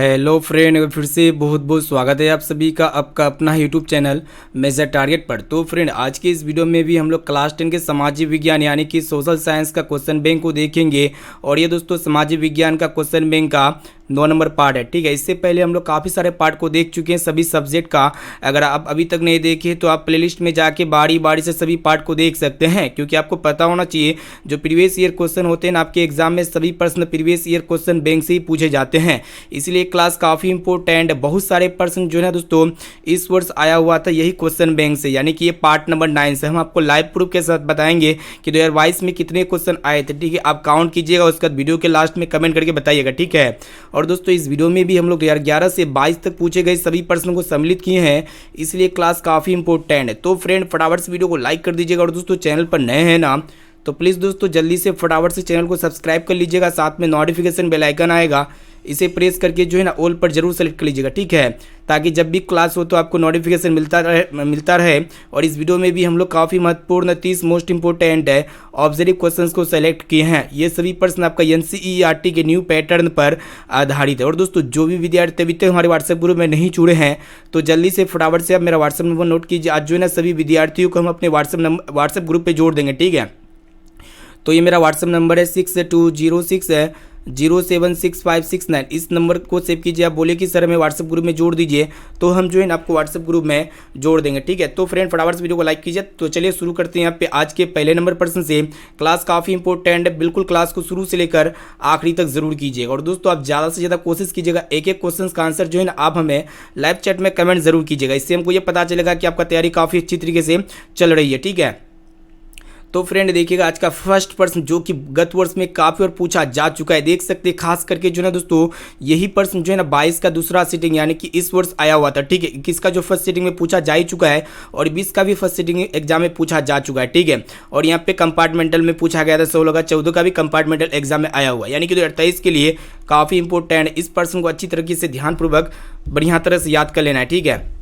Hello friend, फिर से बहुत बहुत स्वागत है आप सभी का आपका अपना यूट्यूब चैनल मेजर टारगेट पर। तो फ्रेंड, आज के इस वीडियो में भी हम लोग क्लास 10 के सामाजिक विज्ञान यानी कि सोशल साइंस का क्वेश्चन बैंक को देखेंगे। और ये दोस्तों सामाजिक विज्ञान का क्वेश्चन बैंक का 9 नंबर पार्ट है। ठीक है, इससे पहले हम लोग काफ़ी सारे पार्ट को देख चुके हैं सभी सब्जेक्ट का। अगर आप अभी तक नहीं देखे तो आप प्लेलिस्ट में जाके बारी बारी से सभी पार्ट को देख सकते हैं, क्योंकि आपको पता होना चाहिए जो प्रीवियस ईयर क्वेश्चन होते हैं ना आपके एग्जाम में, सभी प्रश्न प्रीवियस ईयर क्वेश्चन बैंक से ही पूछे जाते हैं। इसलिए क्लास काफ़ी इंपॉर्टेंट। बहुत सारे प्रश्न जो है दोस्तों इस वर्ष आया हुआ था यही क्वेश्चन बैंक से, यानी कि ये पार्ट नंबर 9 से हम आपको लाइव प्रूफ के साथ बताएंगे कि 2022 में कितने क्वेश्चन आए थे। ठीक है, आप काउंट कीजिएगा, उसके बाद वीडियो के लास्ट में कमेंट करके बताइएगा। ठीक है, और दोस्तों इस वीडियो में भी हम लोग 2011 से 22 तक पूछे गए सभी प्रश्नों को सम्मिलित किए हैं, इसलिए क्लास काफ़ी इंपॉर्टेंट है। तो फ्रेंड फटाफट से वीडियो को लाइक कर दीजिएगा, और दोस्तों चैनल पर नए हैं ना तो प्लीज़ दोस्तों जल्दी से फटाफट से चैनल को सब्सक्राइब कर लीजिएगा। साथ में नोटिफिकेशन बेल आइकन आएगा, इसे प्रेस करके जो है ना ऑल पर जरूर सेलेक्ट कर लीजिएगा। ठीक है, ताकि जब भी क्लास हो तो आपको नोटिफिकेशन मिलता रहे। और इस वीडियो में भी हम लोग काफ़ी महत्वपूर्ण 30 मोस्ट इंपोर्टेंट है ऑब्जर्व क्वेश्चंस को सेलेक्ट किए हैं। ये सभी प्रश्न आपका NCERT के न्यू पैटर्न पर आधारित है। और दोस्तों जो भी विद्यार्थी अभी तक हमारे व्हाट्सएप ग्रुप में नहीं जुड़े हैं तो जल्दी से फटाफट से आप मेरा व्हाट्सएप नंबर नोट कीजिए। आज जो है ना सभी विद्यार्थियों को हम अपने व्हाट्सएप ग्रुप पर जोड़ देंगे। ठीक है, तो ये मेरा व्हाट्सएप नंबर है 6206076569। इस नंबर को सेव कीजिए। आप बोले कि सर हमें व्हाट्सएप ग्रुप में जोड़ दीजिए, तो हम जो है ना आपको व्हाट्सएप ग्रुप में जोड़ देंगे। ठीक है, तो फ्रेंड फटाफट से वीडियो को लाइक कीजिए। तो चलिए शुरू करते हैं यहाँ पे आज के पहले नंबर प्रश्न से। क्लास काफ़ी इंपॉर्टेंट है, बिल्कुल क्लास को शुरू से लेकर आखिरी तक जरूर कीजिएगा। और दोस्तों आप ज़्यादा से ज़्यादा कोशिश कीजिएगा एक एक क्वेश्चन का आंसर जो है ना आप हमें लाइव चैट में कमेंट जरूर कीजिएगा। इससे हमको ये पता चलेगा कि आपका तैयारी काफ़ी अच्छी तरीके से चल रही है। ठीक है, तो फ्रेंड देखिएगा आज का फर्स्ट प्रश्न जो कि गत वर्ष में काफ़ी बार पूछा जा चुका है। देख सकते हैं खास करके जो है ना दोस्तों यही प्रश्न जो है ना 22 का दूसरा सीटिंग यानी कि इस वर्ष आया हुआ था। ठीक है, 21 का जो फर्स्ट सीटिंग में पूछा जा ही चुका है और 20 का भी फर्स्ट सीटिंग एग्जाम में पूछा जा चुका है। ठीक है, और यहाँ पे कंपार्टमेंटल में पूछा गया था 16 का, 14 का भी कंपार्टमेंटल एग्जाम में आया हुआ है, यानी कि 2023 के लिए काफ़ी इंपॉर्टेंट। इस प्रश्न को अच्छी तरीके से ध्यानपूर्वक बढ़िया तरह से याद कर लेना है। ठीक है,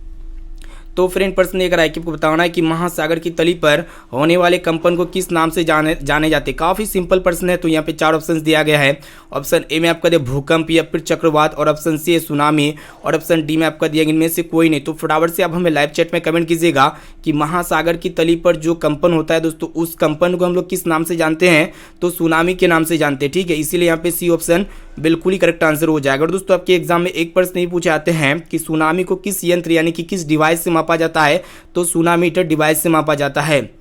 तो फ्रेंड प्रश्न लेकर आए कि आपको बताना है कि महासागर की तली पर होने वाले कंपन को किस नाम से जाने जाते। काफ़ी सिंपल प्रश्न है। तो यहाँ पे 4 ऑप्शन दिया गया है। ऑप्शन ए में आपका दिया भूकंप या फिर चक्रवात, और ऑप्शन सी है सुनामी, और ऑप्शन डी में आपका दिया इनमें से कोई नहीं। तो फटाफट से आप हमें लाइव चैट में कमेंट कीजिएगा कि महासागर की तली पर जो कंपन होता है दोस्तों उस कंपन को हम लोग किस नाम से जानते हैं, तो सुनामी के नाम से जानते हैं। ठीक है, इसीलिए यहाँ पे सी ऑप्शन बिल्कुल ही करेक्ट आंसर हो जाएगा। और दोस्तों आपके एग्जाम में एक प्रश्न नहीं पूछे जाते हैं कि सुनामी को किस यंत्र यानी कि किस डिवाइस से मापा जाता है, तो सुनामीटर डिवाइस से मापा जाता है।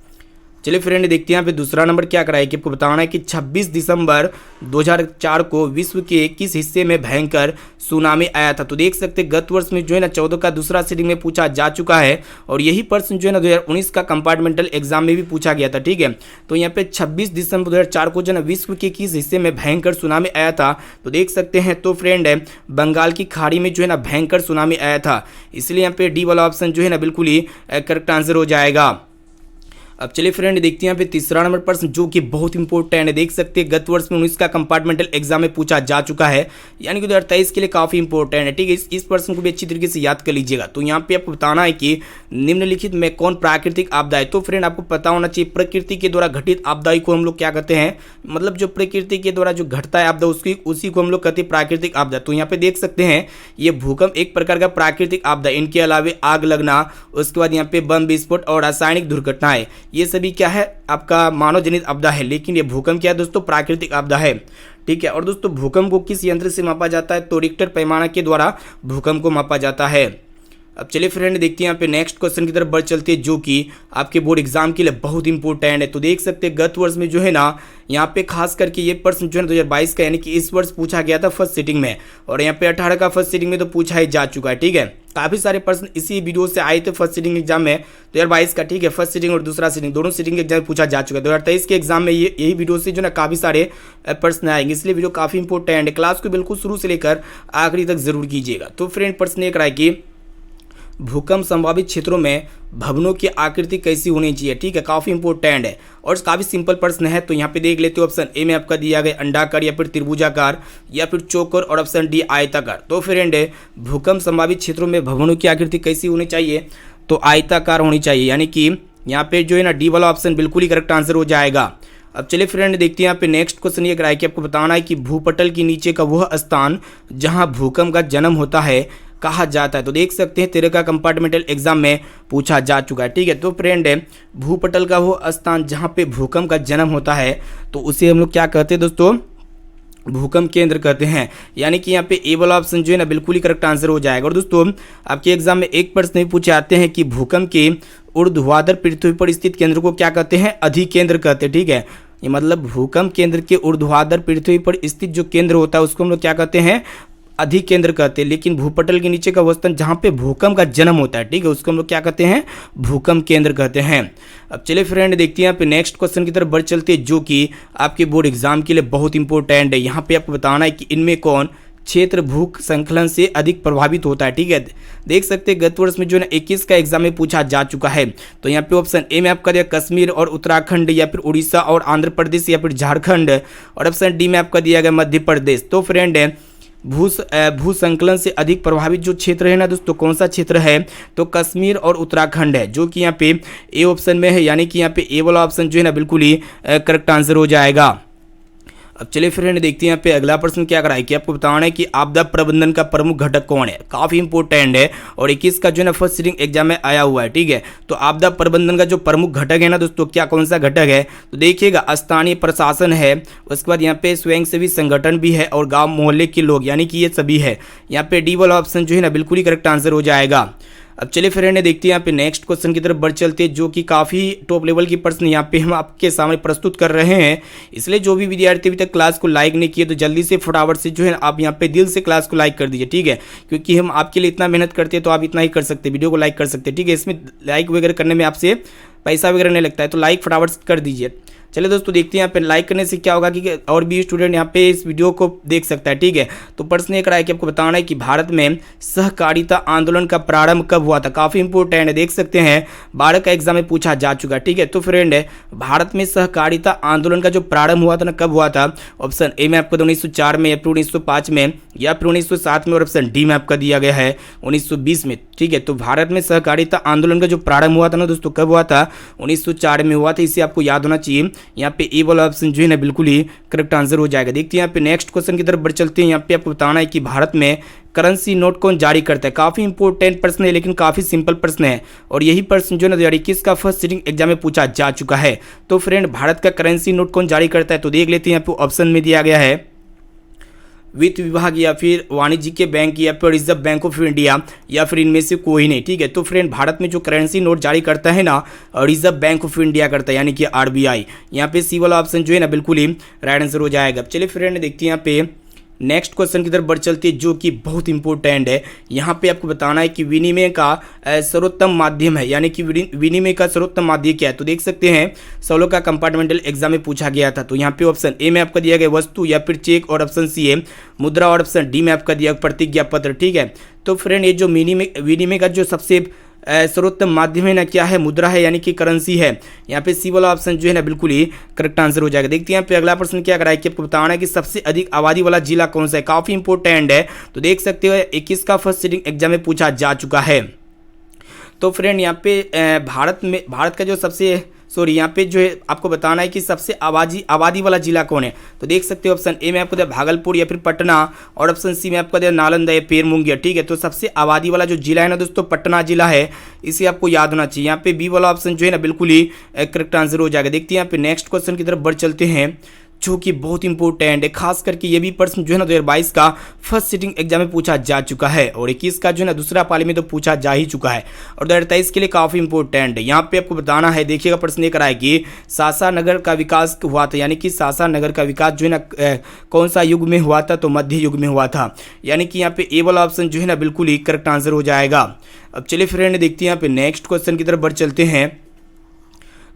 चलिए फ्रेंड देखते हैं यहाँ पे दूसरा नंबर क्या कराए कि आपको बताना है कि 26 दिसंबर 2004 को विश्व के किस हिस्से में भयंकर सुनामी आया था। तो देख सकते हैं गत वर्ष में जो है ना 14 का दूसरा सीटिंग में पूछा जा चुका है, और यही प्रश्न जो है ना 2019 का कंपार्टमेंटल एग्जाम में भी पूछा गया था। ठीक है, तो यहाँ पे 26 दिसंबर 2004 को जो है ना विश्व के किस हिस्से में भयंकर सुनामी आया था, तो देख सकते हैं तो फ्रेंड है बंगाल की खाड़ी में जो है ना भयंकर सुनामी आया था। इसलिए यहाँ पे डी वाला ऑप्शन जो है ना बिल्कुल ही करेक्ट आंसर हो जाएगा। अब चलिए फ्रेंड देखते हैं यहाँ पे तीसरा नंबर प्रश्न जो कि बहुत इंपॉर्टेंट है। देख सकते हैं गत वर्ष में 19 का कंपार्टमेंटल एग्जाम में पूछा जा चुका है, यानी कि 2023 के लिए काफ़ी इंपॉर्टेंट है। ठीक है, इस प्रश्न को भी अच्छी तरीके से याद कर लीजिएगा। तो यहाँ पे आपको बताना है कि निम्नलिखित में कौन प्राकृतिक आपदा है। तो फ्रेंड आपको पता होना चाहिए प्रकृति के द्वारा घटित आपदा को हम लोग क्या कहते हैं, मतलब जो प्रकृति के द्वारा जो घटता है आपदा उसी को हम लोग कहते हैं प्राकृतिक आपदा। तो यहाँ पे देख सकते हैं ये भूकंप एक प्रकार का प्राकृतिक आपदा, इनके अलावा आग लगना, उसके बाद यहाँ पे बम विस्फोट और रासायनिक दुर्घटनाएं, ये सभी क्या है आपका मानव जनित आपदा है। लेकिन ये भूकंप क्या है दोस्तों, प्राकृतिक आपदा है। ठीक है, और दोस्तों भूकंप को किस यंत्र से मापा जाता है, तो रिक्टर पैमाना के द्वारा भूकंप को मापा जाता है। अब चलिए फ्रेंड देखते हैं यहाँ पे नेक्स्ट क्वेश्चन की तरफ बढ़ चलते हैं जो कि आपके बोर्ड एग्जाम के लिए बहुत इंपॉर्टेंट है। तो देख सकते हैं गत वर्ष में जो है ना यहाँ पे खास करके ये प्रश्न जो है 2022 का यानी कि इस वर्ष पूछा गया था फर्स्ट सीटिंग में, और यहाँ पे 18 का फर्स्ट सीटिंग में तो पूछा ही जा चुका है। ठीक है, काफ़ी सारे प्रश्न इसी वीडियो से आए थे फर्स्ट सीटिंग एग्जाम में 2022 का। ठीक है, फर्स्ट सीटिंग और दूसरा सीटिंग दोनों सीटिंग एग्जाम में पूछा जा चुका है। 2023 के एग्जाम में यही वीडियो से जो ना काफ़ी सारे प्रश्न आएंगे, इसलिए वीडियो काफ़ी इंपॉर्टेंट है। क्लास को बिल्कुल शुरू से लेकर आखिरी तक जरूर कीजिएगा। तो फ्रेंड प्रश्न एक राय की भूकंप संभावित क्षेत्रों में भवनों की आकृति कैसी होनी चाहिए। ठीक है, काफ़ी इंपॉर्टेंट है और काफ़ी सिंपल प्रश्न है। तो यहाँ पे देख लेते हो ऑप्शन ए में आपका दिया गया अंडाकार या फिर त्रिभुजाकार या फिर चौकोर, और ऑप्शन डी आयताकार। तो फ्रेंड भूकंप संभावित क्षेत्रों में भवनों की आकृति कैसी होनी चाहिए, तो आयताकार होनी चाहिए, यानी कि यहाँ पे जो है ना डी वाला ऑप्शन बिल्कुल ही करेक्ट आंसर हो जाएगा। अब चलिए फ्रेंड देखते हैं यहाँ पे नेक्स्ट क्वेश्चन ये करा है कि आपको बताना है कि भूपटल के नीचे का वह स्थान जहां भूकंप का जन्म होता है कहा जाता है। तो देख सकते हैं 13 का कंपार्टमेंटल एग्जाम में पूछा जा चुका है। ठीक है, तो फ्रेंड भूपटल का वो स्थान जहां पे भूकंप का जन्म होता है तो उसे हम लोग क्या कहते हैं दोस्तों, भूकंप केंद्र कहते हैं। यानी कि यहाँ पे ए वाला ऑप्शन जो है ना बिल्कुल ही करेक्ट आंसर हो जाएगा। और दोस्तों आपके एग्जाम में एक प्रश्न भी पूछे आते हैं कि भूकंप के ऊर्ध्वाधर पृथ्वी पर स्थित केंद्र को क्या कहते हैं, अधिकेंद्र कहते हैं। ठीक है, ये मतलब भूकंप केंद्र के ऊर्ध्वाधर पृथ्वी पर स्थित जो केंद्र होता है उसको हम लोग क्या कहते हैं, अधिकेंद्र कहते हैं। लेकिन भूपटल के नीचे का वो स्थान जहाँ पे भूकंप का जन्म होता है, ठीक है, उसको हम लोग क्या कहते हैं, भूकंप केंद्र कहते हैं। अब चलिए फ्रेंड देखते हैं यहाँ पे नेक्स्ट क्वेश्चन की तरफ बढ़ चलते हैं जो कि आपके बोर्ड एग्जाम के लिए बहुत इंपॉर्टेंट है। यहाँ पे आपको बताना है कि इनमें कौन क्षेत्र भू संकलन से अधिक प्रभावित होता है। ठीक है, देख सकते हैं गत वर्ष में जो है 21 का एग्जाम में पूछा जा चुका है। तो यहाँ पे ऑप्शन ए में आपका दिया कश्मीर और उत्तराखंड, या फिर उड़ीसा और आंध्र प्रदेश, या फिर झारखंड, और ऑप्शन डी में आपका दिया गया मध्य प्रदेश। तो फ्रेंड भू संकलन से अधिक प्रभावित जो क्षेत्र है ना दोस्तों, कौन सा क्षेत्र है, तो कश्मीर और उत्तराखंड है, जो कि यहाँ पे ए ऑप्शन में है। यानी कि यहाँ पे ए वाला ऑप्शन जो है ना बिल्कुल ही करेक्ट आंसर हो जाएगा। अब चलिए फ्रेंड देखते हैं यहाँ पे अगला प्रश्न क्या करा है कि आपको बताना है कि आपदा प्रबंधन का प्रमुख घटक कौन है। काफी इंपॉर्टेंट है और 21 का जो है ना फर्स्ट सीटिंग एग्जाम में आया हुआ है। ठीक है, तो आपदा प्रबंधन का जो प्रमुख घटक है ना दोस्तों, क्या कौन सा घटक है, तो देखिएगा स्थानीय प्रशासन है, उसके बाद यहाँ पे स्वयंसेवी संगठन भी है, और गाँव मोहल्ले के लोग, यानी कि ये सभी है। यहाँ पे डी वाला ऑप्शन जो है ना बिल्कुल ही करेक्ट आंसर हो जाएगा। अब चलिए फ्रेंड देखते हैं यहाँ पे नेक्स्ट क्वेश्चन की तरफ बढ़ चलते हैं जो कि काफ़ी टॉप लेवल की प्रश्न यहाँ पे हम आपके सामने प्रस्तुत कर रहे हैं। इसलिए जो भी विद्यार्थी अभी तक क्लास को लाइक नहीं किए तो जल्दी से फटाफट से जो है आप यहाँ पे दिल से क्लास को लाइक कर दीजिए। ठीक है, क्योंकि हम आपके लिए इतना मेहनत करते हैं तो आप इतना ही कर सकते हैं, वीडियो को लाइक कर सकते हैं। ठीक है, इसमें लाइक वगैरह करने में आपसे पैसा वगैरह नहीं लगता है, तो लाइक फटाफट कर दीजिए। चलिए दोस्तों देखते हैं यहाँ पे लाइक करने से क्या होगा कि और भी स्टूडेंट यहाँ पे इस वीडियो को देख सकता है। ठीक है, तो प्रश्न ये करा है कि आपको बताना है कि भारत में सहकारिता आंदोलन का प्रारंभ कब हुआ था। काफ़ी इंपॉर्टेंट है, देख सकते हैं 12 का एग्जाम में पूछा जा चुका है। ठीक है, तो फ्रेंड भारत में सहकारिता आंदोलन का जो प्रारंभ हुआ था ना, कब हुआ था, ऑप्शन ए में आपको 1904 में, या फिर 1905 में, या फिर 1907 में, और ऑप्शन डी में आपका दिया गया है 1920 में। ठीक है, तो भारत में सहकारिता आंदोलन का जो प्रारंभ हुआ था ना दोस्तों, कब हुआ था, 1904 में हुआ था। इसे आपको याद होना चाहिए। यहाँ पे ए वाला ऑप्शन जो है ना बिल्कुल ही करेक्ट आंसर हो जाएगा। देखते हैं यहाँ पे नेक्स्ट क्वेश्चन की तरफ बढ़ चलते हैं। यहाँ पे आपको बताना है कि भारत में करेंसी नोट कौन जारी करता है। काफी इंपॉर्टेंट प्रश्न है, लेकिन काफी सिंपल प्रश्न है, और यही प्रश्न जो है ना 21 का फर्स्ट सीटिंग एग्जाम में पूछा जा चुका है। तो फ्रेंड भारत का करेंसी नोट कौन जारी करता है, तो देख लेते हैं। यहाँ पे ऑप्शन में दिया गया है वित्त विभाग, या फिर वाणिज्य बैंक, या फिर रिजर्व बैंक ऑफ इंडिया, या फिर इनमें से कोई नहीं। ठीक है, तो फ्रेंड भारत में जो करेंसी नोट जारी करता है ना, रिजर्व बैंक ऑफ इंडिया करता है, यानी कि आरबीआई। यहाँ पे सी वाला ऑप्शन जो है ना बिल्कुल ही राइट आंसर हो जाएगा। चलिए फ्रेंड देखते हैं यहाँ पे नेक्स्ट क्वेश्चन की तरफ बढ़ चलती है जो कि बहुत इंपॉर्टेंट है। यहाँ पे आपको बताना है कि विनिमय का सर्वोत्तम माध्यम है, यानी कि विनिमय का सर्वोत्तम माध्यम क्या है, तो देख सकते हैं 16 का कंपार्टमेंटल एग्जाम में पूछा गया था। तो यहाँ पे ऑप्शन ए में आपका दिया गया वस्तु, या फिर चेक, और ऑप्शन सी है मुद्रा, और ऑप्शन डी में आपका दिया प्रतिज्ञा पत्र। ठीक है, तो फ्रेंड ये जो विनिमय का जो सबसे सर्वोत्तम माध्यम है ना, क्या है, मुद्रा है, यानी कि करेंसी है। यहाँ पे सी वाला ऑप्शन जो है ना बिल्कुल ही करेक्ट आंसर हो जाएगा। देखते हैं यहाँ पे अगला प्रश्न क्या करा है कि आपको बताना है कि सबसे अधिक आबादी वाला जिला कौन सा है। काफी इंपॉर्टेंट है, तो देख सकते हो 21 का फर्स्ट सीटिंग एग्जाम में पूछा जा चुका है। तो फ्रेंड यहाँ पे भारत का जो यहाँ पे जो है आपको बताना है कि सबसे आबादी वाला जिला कौन है। तो देख सकते हो ऑप्शन ए में आपको दिया भागलपुर, या फिर पटना, और ऑप्शन सी में आपको दिया नालंदा, या फिर मुंगेर। ठीक है, तो सबसे आबादी वाला जो जिला है ना दोस्तों, पटना जिला है, इसे आपको याद होना चाहिए। यहाँ पे बी वाला ऑप्शन जो है ना बिल्कुल ही करेक्ट आंसर हो जाएगा। देखते हैं यहाँ पे नेक्स्ट क्वेश्चन की तरफ बढ़ चलते हैं जो कि बहुत इंपॉर्टेंट है, खास करके ये भी प्रश्न जो है ना 2022 का फर्स्ट सीटिंग एग्जाम में पूछा जा चुका है, और 21 का जो है ना दूसरा पाली में तो पूछा जा ही चुका है, और 2023 के लिए काफ़ी इंपॉर्टेंट है। यहाँ पे आपको बताना है, देखिएगा प्रश्न ये करा है कि सासानगर का विकास हुआ था, यानी कि सासानगर का विकास जो है ना कौन सा युग में हुआ था, तो मध्य युग में हुआ था। यानी कि यहाँ पे ए वाला ऑप्शन जो है ना बिल्कुल ही करेक्ट आंसर हो जाएगा। अब चलिए फ्रेंड देखते हैं यहाँ पे नेक्स्ट क्वेश्चन की तरफ बढ़ चलते हैं।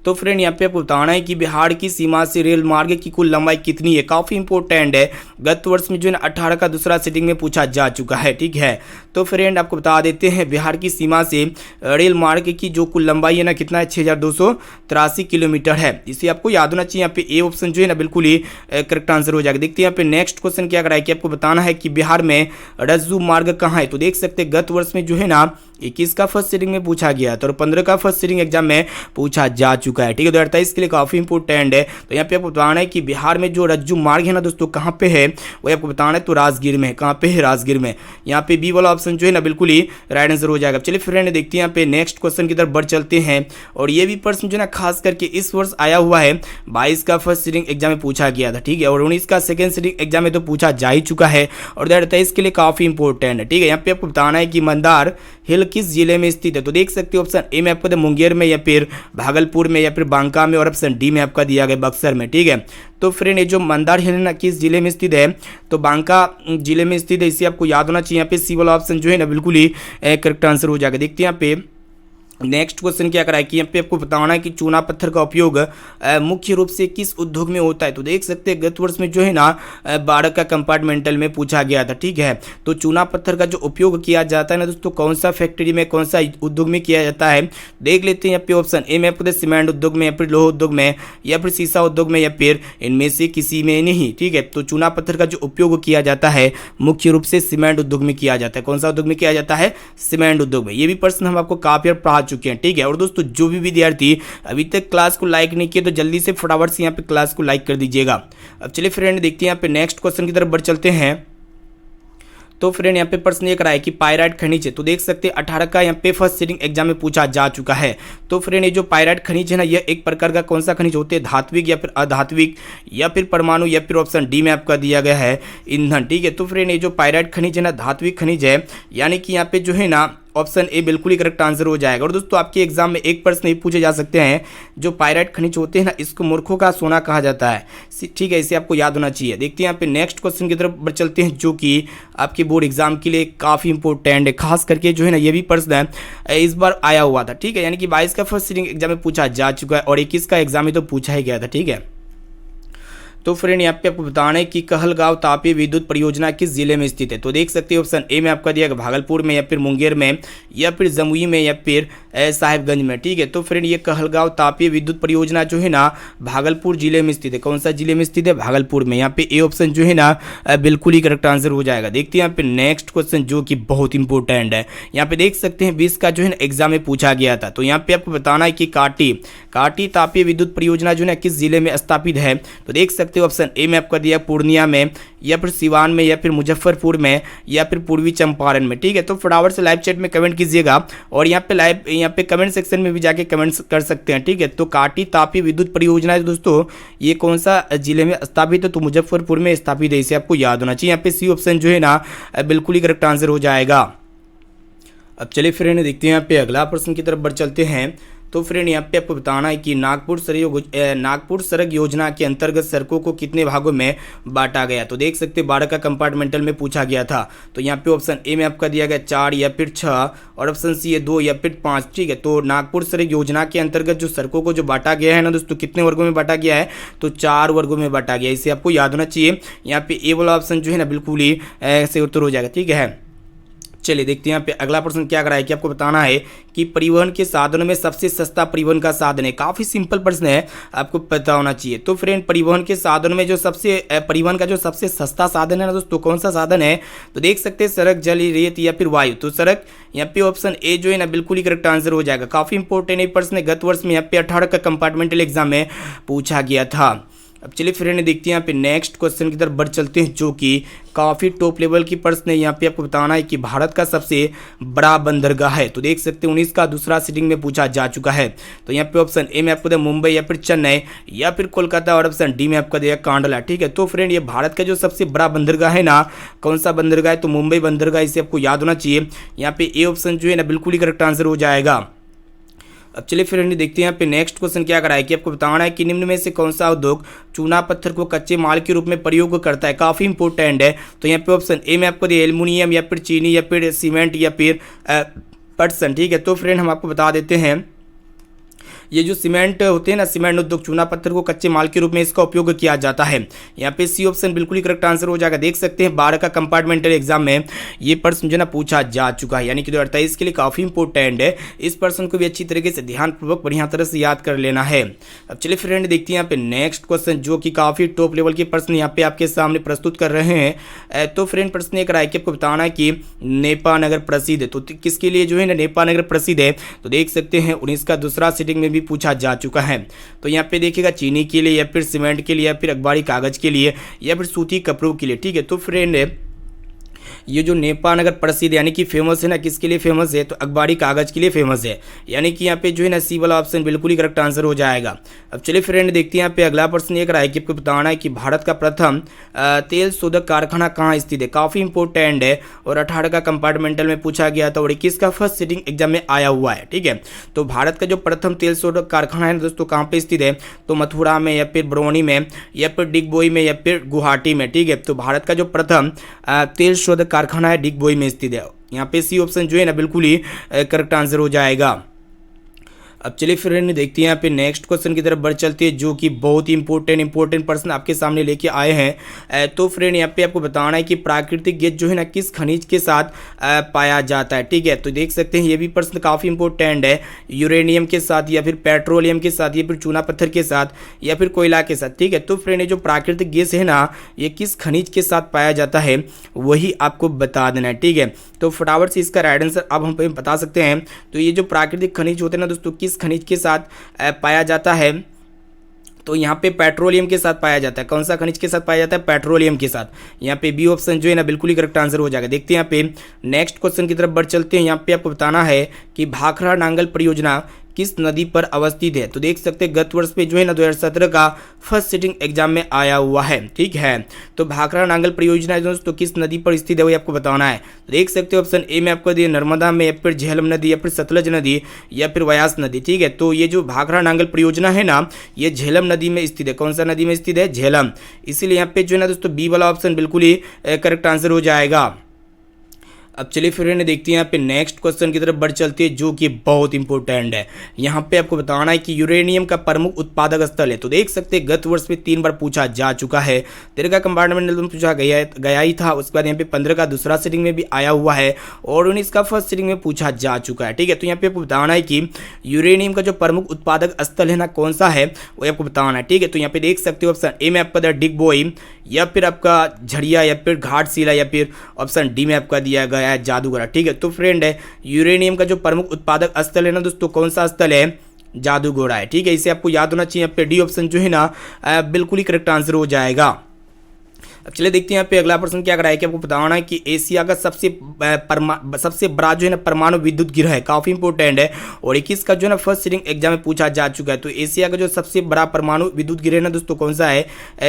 तो फ्रेंड यहाँ पे आपको बताना है कि बिहार की सीमा से रेल मार्ग की कुल लंबाई कितनी है। काफ़ी इंपॉर्टेंट है, गत वर्ष में जो है ना 18 का दूसरा सीटिंग में पूछा जा चुका है। ठीक है, तो फ्रेंड आपको बता देते हैं बिहार की सीमा से रेल मार्ग की जो कुल लंबाई है ना कितना है, 6283 किलोमीटर है। इसे आपको याद होना चाहिए। यहाँ पे ए ऑप्शन जो है ना बिल्कुल ही करेक्ट आंसर हो जाएगा। देखते हैं यहाँ पे नेक्स्ट क्वेश्चन क्या कराए कि आपको बताना है कि बिहार में रज्जू मार्ग कहाँ है। तो देख सकते हैं गत वर्ष में जो है ना 21 का फर्स्ट सीटिंग में पूछा गया था, और 15 का फर्स्ट सीटिंग एग्जाम में पूछा जा चुका चुका है, ठीक है। 2028 के लिए काफ़ी इंपॉर्टेंट है। तो यहाँ पे आपको बताना है कि बिहार में जो रज्जू मार्ग है ना दोस्तों, कहाँ पे है वो आपको बताना है, तो राजगीर में है। कहाँ पे है? राजगीर में। यहाँ पे बी वाला ऑप्शन जो है ना बिल्कुल ही राइट आंसर हो जाएगा। चलिए फ्रेंड देखते हैं यहाँ पे नेक्स्ट क्वेश्चन की तरफ बढ़ चलते हैं। और ये भी प्रश्न जो है ना खास करके इस वर्ष आया हुआ है। 22 का फर्स्ट सीटिंग एग्जाम में पूछा गया था, ठीक है। और 19 का सेकंड सीटिंग एग्जाम में तो पूछा जा ही चुका है। और 2023 के लिए काफ़ी इंपॉर्टेंट है, ठीक है। यहाँ पे आपको बताना है कि मंदार हिल किस जिले में स्थित है। तो देख सकते हो ऑप्शन ए में आपको मुंगेर में, या फिर भागलपुर में, या फिर बांका में, और ऑप्शन डी में आपका दिया गया बक्सर में, ठीक है। तो फ्रेंड ये जो मंदार हिल ना किस जिले में स्थित है, तो बांका जिले में स्थित है। इसे आपको याद होना चाहिए। यहाँ पे सी वाला ऑप्शन जो है ना बिल्कुल ही करेक्ट आंसर हो जाएगा। देखते हैं यहाँ पे नेक्स्ट क्वेश्चन क्या कराए कि यहाँ पे आपको बताना है कि चूना पत्थर का उपयोग मुख्य रूप से किस उद्योग में होता है। तो देख सकते हैं गत वर्ष में जो है ना 12 का कंपार्टमेंटल में पूछा गया था, ठीक है। तो चूना पत्थर का जो उपयोग किया जाता है ना दोस्तों, कौन सा फैक्ट्री में, कौन सा उद्योग में किया जाता है, देख लेते हैं यहाँ पे ऑप्शन ए में आपको सीमेंट उद्योग में, या फिर लोह उद्योग में, या फिर शीशा उद्योग में, या फिर इनमें से किसी में नहीं, ठीक है। तो चूना पत्थर का जो उपयोग किया जाता है मुख्य रूप से सीमेंट उद्योग में किया जाता है। कौन सा उद्योग में किया जाता है? सीमेंट उद्योग में। ये भी प्रश्न हम आपको काफी बार पढ़ा चुके हैं, ठीक है। और दोस्तों जो भी विद्यार्थी अभी तक क्लास को लाइक नहीं किए तो जल्दी से फटाफट से यहाँ पे क्लास को लाइक कर दीजिएगा। अब चलिए फ्रेंड देखते हैं यहाँ पे नेक्स्ट क्वेश्चन की तरफ बढ़ चलते हैं। तो फ्रेंड यहाँ पे प्रश्न ये कराया कि पायराइट खनिज है। तो देख सकते हैं 18 का यहाँ पे फर्स्ट सीटिंग एग्जाम में पूछा जा चुका है। तो फ्रेंड ये जो पायराइट खनिज है ना, यह एक प्रकार का कौन सा खनिज होते हैं? धात्विक या फिर अधात्विक, या फिर परमाणु, या फिर ऑप्शन डी में आपका दिया गया है ईंधन, ठीक है। तो फ्रेंड ये जो पायराइट खनिज है ना धात्विक खनिज है, यानी कि यहाँ पे जो है ना ऑप्शन ए बिल्कुल ही करेक्ट आंसर हो जाएगा। और दोस्तों आपके एग्जाम में एक प्रश्न ये पूछे जा सकते हैं, जो पायराइट खनिज होते हैं ना, इसको मूर्खों का सोना कहा जाता है, ठीक है। इसे आपको याद होना चाहिए। देखते हैं यहाँ पे नेक्स्ट क्वेश्चन की तरफ बढ़ चलते हैं, जो कि आपके बोर्ड एग्जाम के लिए काफ़ी इंपॉर्टेंट है। खास करके जो है ना ये भी प्रश्न है इस बार आया हुआ था, ठीक है। यानी कि 22 का फर्स्ट सीटिंग एग्जाम में पूछा जा चुका है, और 21 का एग्जाम में तो पूछा ही गया था, ठीक है। तो फ्रेंड यहाँ पे आपको बताना है कि कहलगांव तापीय विद्युत परियोजना किस जिले में स्थित है। तो देख सकते हैं ऑप्शन ए में आपका दिया गया भागलपुर में, या फिर मुंगेर में, या फिर जमुई में, या फिर साहिबगंज में, ठीक है। तो फ्रेंड ये कहलगांव तापीय विद्युत परियोजना जो है ना भागलपुर जिले में स्थित है। कौन सा जिले में स्थित है? भागलपुर में। यहाँ पे ए ऑप्शन जो है ना बिल्कुल ही करेक्ट आंसर हो जाएगा। देखते हैं यहाँ पे नेक्स्ट क्वेश्चन, जो कि बहुत इंपॉर्टेंट है। यहाँ पे देख सकते हैं 20 का जो है ना एग्जाम में पूछा गया था। तो यहाँ पे आपको बताना है कि काटी तापीय विद्युत परियोजना जो है ना किस जिले में स्थापित है। तो देख सकते हो ऑप्शन ए में आपका दिया पूर्णिया में, या फिर सिवान में, या फिर मुजफ्फरपुर में, या फिर पूर्वी चंपारण में, ठीक है। तो फटाफट से लाइव चैट में कमेंट कीजिएगा, और यहाँ पे कमेंट सेक्शन में भी जाके कमेंट्स कर सकते हैं, ठीक है। तो काटी तापीय विद्युत परियोजना है दोस्तों, ये कौन सा जिले में स्थापित है? तो मुजफ्फरपुर में स्थापित है। इसे आपको याद होना चाहिए। यहाँ पे सी ऑप्शन जो है ना बिल्कुल ही करेक्ट आंसर हो जाएगा। अब चलिए फ्रेंड देखते हैं यहाँ पे अगला प्रश्न की तरफ बढ़ चलते हैं। तो फ्रेंड यहाँ पे आपको बताना है कि नागपुर सड़क योजना के अंतर्गत सड़कों को कितने भागों में बांटा गया। तो देख सकते हैं 12 का कंपार्टमेंटल में पूछा गया था। तो यहाँ पे ऑप्शन ए में आपका दिया गया 4, या फिर 6, और ऑप्शन सी है 2, या फिर 5, ठीक है। तो नागपुर सड़क योजना के अंतर्गत जो सड़कों को जो बांटा गया है ना दोस्तों, कितने वर्गों में बांटा गया है? तो 4 वर्गों में बांटा गया। इसे आपको याद होना चाहिए। यहाँ पे ए वाला ऑप्शन जो है ना बिल्कुल ही ऐसे उत्तर हो जाएगा, ठीक है। चलिए देखते हैं यहाँ पे अगला प्रश्न क्या कराया कि आपको बताना है कि परिवहन के साधनों में सबसे सस्ता परिवहन का साधन है। काफ़ी सिंपल प्रश्न है, आपको पता होना चाहिए। तो फ्रेंड परिवहन के साधनों में जो परिवहन का जो सबसे सस्ता साधन है ना दोस्तों, कौन सा साधन है? तो देख सकते हैं सड़क, जल, रेत, या फिर वायु। तो सड़क, यहाँ पे ऑप्शन ए जो है ना बिल्कुल ही करेक्ट आंसर हो जाएगा। काफ़ी इंपॉर्टेंट ये प्रश्न है, गत वर्ष में यहाँ पे 18 का कंपार्टमेंटल एग्जाम में पूछा गया था। अब चलिए फ्रेंड देखते हैं यहाँ पे नेक्स्ट क्वेश्चन की तरफ बढ़ चलते हैं, जो कि काफ़ी टॉप लेवल की प्रश्न है। यहाँ पे आपको बताना है कि भारत का सबसे बड़ा बंदरगाह है। तो देख सकते हैं 19 का दूसरा सीटिंग में पूछा जा चुका है। तो यहाँ पे ऑप्शन ए में आपको दिया मुंबई, या फिर चेन्नई, या फिर कोलकाता, और ऑप्शन डी में आपका दिया कांडला, ठीक है। तो फ्रेंड ये भारत का जो सबसे बड़ा बंदरगाह है ना, कौन सा बंदरगाह है? तो मुंबई बंदरगाह। इसे आपको याद होना चाहिए। यहाँ पे ए ऑप्शन जो है ना बिल्कुल ही करेक्ट आंसर हो जाएगा। अब चलिए फ्रेंड देखते हैं यहाँ पे नेक्स्ट क्वेश्चन क्या कराया कि आपको बताना है कि निम्न में से कौन सा उद्योग चूना पत्थर को कच्चे माल के रूप में प्रयोग करता है। काफ़ी इंपॉर्टेंट है। तो यहाँ पे ऑप्शन ए में आपको दिया एल्युमिनियम, या फिर चीनी, या फिर सीमेंट, या फिर पटसन, ठीक है। तो फ्रेंड हम आपको बता देते हैं, ये जो सीमेंट होते हैं ना, सीमेंट उद्योग चूना पत्थर को कच्चे माल के रूप में इसका उपयोग किया जाता है। यहाँ पे सी ऑप्शन बिल्कुल ही करेक्ट आंसर हो जाएगा। देख सकते हैं 12 का कंपार्टमेंटल एग्जाम में ये प्रश्न जो ना पूछा जा चुका है, यानी कि 2028 के लिए काफ़ी इंपॉर्टेंट है। इस प्रश्न को भी अच्छी तरीके से ध्यानपूर्वक बढ़िया तरह से याद कर लेना है। अब चलिए फ्रेंड देखते हैं यहाँ पे नेक्स्ट क्वेश्चन, जो कि काफ़ी टॉप लेवल के प्रश्न यहाँ पे आपके सामने प्रस्तुत कर रहे हैं। तो फ्रेंड प्रश्न ये कराया कि आपको बताना है कि नेपा नगर प्रसिद्ध है। तो किसके लिए जो है ना नेपा नगर प्रसिद्ध है? तो देख सकते हैं 19 का दूसरा सीटिंग में भी पूछा जा चुका है। तो यहाँ पे देखिएगा चीनी के लिए या फिर सीमेंट के लिए या फिर अखबारी कागज के लिए या फिर सूती कपड़ों के लिए, ठीक है। तो फ्रेंड ये जो नेपाल नगर प्रसिद्ध यानी कि फेमस है ना, किसके लिए फेमस है, तो अखबारी कागज के लिए फेमस है, यानी कि यहाँ पे जो है ना सी वाला ऑप्शन बिल्कुल ही करेक्ट आंसर हो जाएगा। अब चलिए फ्रेंड देखते हैं यहाँ पे अगला प्रश्न ये रहा है कि आपको बताना है कि भारत का प्रथम तेल शोधक कारखाना कहाँ स्थित है। काफ़ी इंपॉर्टेंट है और 18 का कंपार्टमेंटल में पूछा गया था और 21 का फर्स्ट सिटिंग एग्जाम में आया हुआ है, ठीक है। तो भारत का जो प्रथम तेल शोधक कारखाना है दोस्तों कहाँ पे स्थित है, तो मथुरा में या फिर बरौनी में या फिर डिगबोई में या फिर गुवाहाटी में, ठीक है। तो भारत का जो प्रथम तेल शोधक कारखाना है डिगबोई में स्थित है। यहाँ पे सी ऑप्शन जो है ना बिल्कुल ही करेक्ट आंसर हो जाएगा। अब चलिए फ्रेंड देखते हैं यहाँ पे नेक्स्ट क्वेश्चन की तरफ बढ़ चलते हैं, जो कि बहुत ही इंपॉर्टेंट प्रश्न आपके सामने लेके आए हैं। तो फ्रेंड यहाँ पे आपको बताना है कि प्राकृतिक गैस जो है ना किस खनिज के साथ पाया जाता है, ठीक है। तो देख सकते हैं ये भी प्रश्न काफ़ी इंपॉर्टेंट है, यूरेनियम के साथ या फिर पेट्रोलियम के साथ या फिर चूना पत्थर के साथ या फिर कोयला के साथ, ठीक है। तो फ्रेंड ये जो प्राकृतिक गैस है ना ये किस खनिज के साथ पाया जाता है वही आपको बता देना है, ठीक है। तो फटाफट से इसका राइट आंसर अब हम बता सकते हैं। तो ये जो प्राकृतिक खनिज होते हैं ना दोस्तों किस खनिज के साथ पाया जाता है, तो यहाँ पे पेट्रोलियम के साथ पाया जाता है। कौन सा खनिज के साथ पाया जाता है, पेट्रोलियम के साथ। यहाँ पे बी ऑप्शन जो है ना बिल्कुल ही करेक्ट आंसर हो जाएगा। देखते हैं यहाँ पे नेक्स्ट क्वेश्चन की तरफ बढ़ चलते हैं। यहाँ पे आपको बताना है कि भाखड़ा नांगल परियोजना किस नदी पर अवस्थित है। तो देख सकते हैं गत वर्ष पे जो है ना 2017 का फर्स्ट सिटिंग एग्जाम में आया हुआ है, ठीक है। तो भाखड़ा नांगल परियोजना दोस्तों किस नदी पर स्थित है वही आपको बताना है। तो देख सकते हो ऑप्शन ए में आपको दिया नर्मदा में या फिर झेलम नदी या फिर सतलज नदी या फिर व्यास नदी, ठीक है। तो ये जो भाखड़ा नांगल परियोजना है ना ये झेलम नदी में स्थित है। कौन सा नदी में स्थित है, झेलम। इसीलिए यहाँ पे जो है ना दोस्तों बी वाला ऑप्शन बिल्कुल ही करेक्ट आंसर हो जाएगा। अब चलिए फ्रेंड देखते हैं यहाँ पे नेक्स्ट क्वेश्चन की तरफ बढ़ चलती है, जो कि बहुत इंपॉर्टेंट है। यहाँ पे आपको बताना है कि यूरेनियम का प्रमुख उत्पादक स्थल है। तो देख सकते हैं गत वर्ष में 3 बार पूछा जा चुका है। 13 का कंपार्टमेंटल में पूछा गया ही था, उसके बाद यहाँ पे 15 का दूसरा सिटिंग में भी आया हुआ है और 19 का फर्स्ट सिटिंग में पूछा जा चुका है, ठीक है। तो यहाँ पे आपको बताना है कि यूरेनियम का जो प्रमुख उत्पादक स्थल है ना कौन सा है वो आपको बताना है, ठीक है। तो यहाँ पे देख सकते हो ऑप्शन ए में आपका दिया डिगबोई या फिर आपका झड़िया या फिर घाटशिला या फिर ऑप्शन डी में आपका दिया गया है जादूगरा, ठीक है। तो फ्रेंड है यूरेनियम का जो प्रमुख उत्पादक स्थल है ना दोस्तों कौन सा स्थल है, जादूगोड़ा है, ठीक है। इसे आपको याद होना चाहिए। यहाँ पे डी ऑप्शन जो है ना बिल्कुल ही करेक्ट आंसर हो जाएगा। अब चलिए देखते हैं यहाँ पे अगला प्रश्न क्या कराया कि आपको बताना है कि एशिया का सबसे बड़ा जो है ना परमाणु विद्युत गृह है। काफ़ी इंपॉर्टेंट है और 21 का जो है ना फर्स्ट सिटिंग एग्जाम में पूछा जा चुका है। तो एशिया का जो सबसे बड़ा परमाणु विद्युत गृह है ना दोस्तों कौन सा है,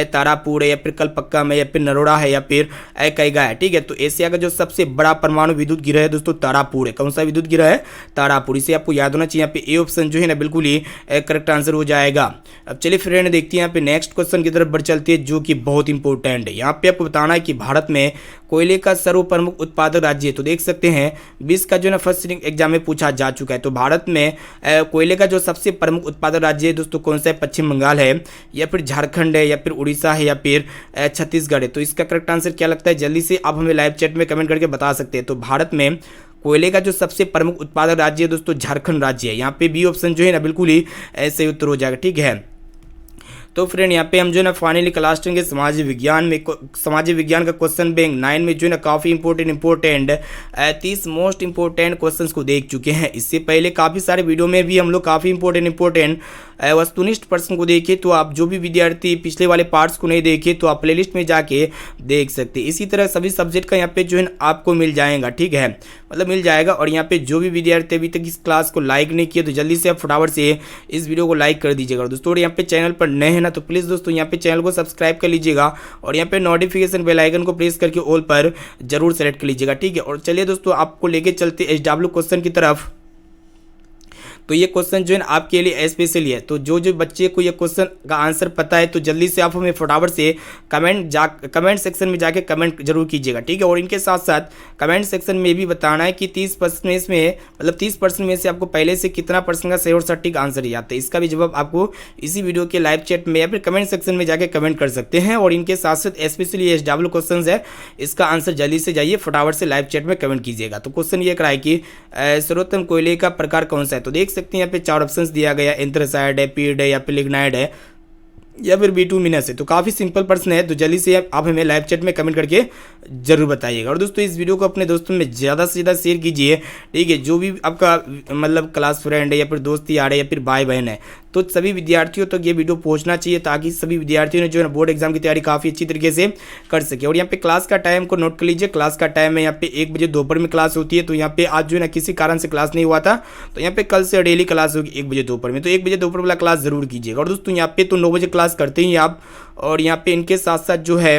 तारापुर है या फिर कलपक्का में या फिर नरोड़ा है या फिर कैगा है, ठीक है। तो एशिया का जो सबसे बड़ा परमाणु विद्युत गृह है दोस्तों तारापुर है। कौन सा विद्युत गृह है, तारापुर। इसे आपको याद होना चाहिए। यहाँ पे ए ऑप्शन जो है ना बिल्कुल ही करेक्ट आंसर हो जाएगा। अब चलिए फ्रेंड देखते हैं यहाँ पे नेक्स्ट क्वेश्चन की तरफ बढ़ चलती है, जो कि बहुत इंपॉर्टेंट है। यहाँ पे आपको बताना है कि भारत में कोयले का सर्वप्रमुख उत्पादक राज्य है। तो देख सकते हैं 20 का जो है फर्स्ट सिटिंग एग्जाम में पूछा जा चुका है। तो भारत में कोयले का जो सबसे प्रमुख उत्पादक राज्य है दोस्तों कौन सा है, पश्चिम बंगाल है या फिर झारखंड है या फिर उड़ीसा है या फिर छत्तीसगढ़ है। तो इसका करेक्ट आंसर क्या लगता है जल्दी से आप हमें लाइव चैट में कमेंट करके बता सकते हैं। तो भारत में कोयले का जो सबसे प्रमुख उत्पादक राज्य है दोस्तों झारखंड राज्य है। यहाँ पे बी ऑप्शन जो है ना बिल्कुल ही सही उत्तर हो जाएगा, ठीक है। तो फ्रेंड यहाँ पे हम जो है ना फाइनली क्लास 10 के सामाजिक विज्ञान का क्वेश्चन बैंक 9 में जो है ना काफ़ी इंपॉर्टेंट 30 मोस्ट इंपॉर्टेंट क्वेश्चंस को देख चुके हैं। इससे पहले काफ़ी सारे वीडियो में भी हम लोग काफ़ी इंपॉर्टेंट वस्तुनिष्ठ प्रश्न को देखे। तो आप जो भी विद्यार्थी पिछले वाले पार्ट्स को नहीं देखे तो आप प्लेलिस्ट में जाके देख सकते हैं। इसी तरह सभी सब्जेक्ट का यहाँ पे जो है आपको मिल जाएगा, ठीक है, मतलब मिल जाएगा। और यहाँ पे जो भी विद्यार्थी अभी तक इस क्लास को लाइक नहीं किया तो जल्दी से आप फटाफट से इस वीडियो को लाइक कर दीजिएगा। दोस्तों यहाँ पे चैनल पर नए हैं ना तो प्लीज़ दोस्तों यहाँ पे चैनल को सब्सक्राइब कर लीजिएगा और यहाँ पे नोटिफिकेशन बेल आइकन को प्रेस करके ऑल पर जरूर सेलेक्ट कर लीजिएगा, ठीक है। और चलिए दोस्तों आपको लेके चलते SW क्वेश्चन की तरफ। तो ये क्वेश्चन जो है आपके लिए स्पेशली है। तो जो बच्चे को ये क्वेश्चन का आंसर पता है तो जल्दी से आप हमें फटाफट से कमेंट सेक्शन में जाके कमेंट जरूर कीजिएगा, ठीक है। और इनके साथ साथ कमेंट सेक्शन में भी बताना है कि 30% में मतलब 30% में से आपको पहले से कितना % का सही और सटीक आंसर ही आता है। इसका भी जवाब आपको इसी वीडियो के लाइव चैट में या फिर कमेंट सेक्शन में जाके कमेंट कर सकते हैं। और इनके साथ साथ स्पेशली SW क्वेश्चन है, इसका आंसर जल्दी से जाइए फटाफट से लाइव चैट में कमेंट कीजिएगा। तो क्वेश्चन ये कराए कि सर्वोत्तम कोयले का प्रकार कौन सा है। तो देख सकते हैं यहाँ पे 4 ऑप्शंस दिया गया, एंथ्रेसाइट है, पीड है या फिर लिग्नाइट है या फिर B2 मिनस है। तो काफ़ी सिंपल प्रश्न है, तो जल्दी से आप हमें लाइव चैट में कमेंट करके जरूर बताइएगा। और दोस्तों इस वीडियो को अपने दोस्तों में ज़्यादा से ज़्यादा शेयर कीजिए, ठीक है। जो भी आपका मतलब क्लास फ्रेंड है या फिर दोस्त यार है या फिर भाई बहन है, तो सभी विद्यार्थियों तक ये वीडियो पहुंचना चाहिए, ताकि सभी विद्यार्थियों ने जो है बोर्ड एग्जाम की तैयारी काफ़ी अच्छी तरीके से कर सके। और यहाँ पे क्लास का टाइम को नोट कर लीजिए। क्लास का टाइम है यहाँ पे 1 बजे दोपहर में क्लास होती है। तो यहाँ पे आज जो है ना किसी कारण से क्लास नहीं हुआ था, तो यहाँ पे कल से डेली क्लास होगी 1 बजे दोपहर में। तो 1 बजे दोपहर वाला क्लास जरूर कीजिएगा। और दोस्तों यहाँ पे तो 9 बजे क्लास करते ही आप, और यहाँ पे इनके साथ साथ जो है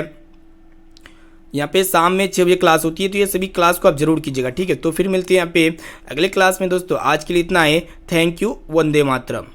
यहाँ पे शाम में 6 बजे क्लास होती है। तो ये सभी क्लास को आप जरूर कीजिएगा, ठीक है। तो फिर मिलते हैं यहाँ पे अगले क्लास में दोस्तों। आज के लिए इतना है। Thank you. वंदे मातरम।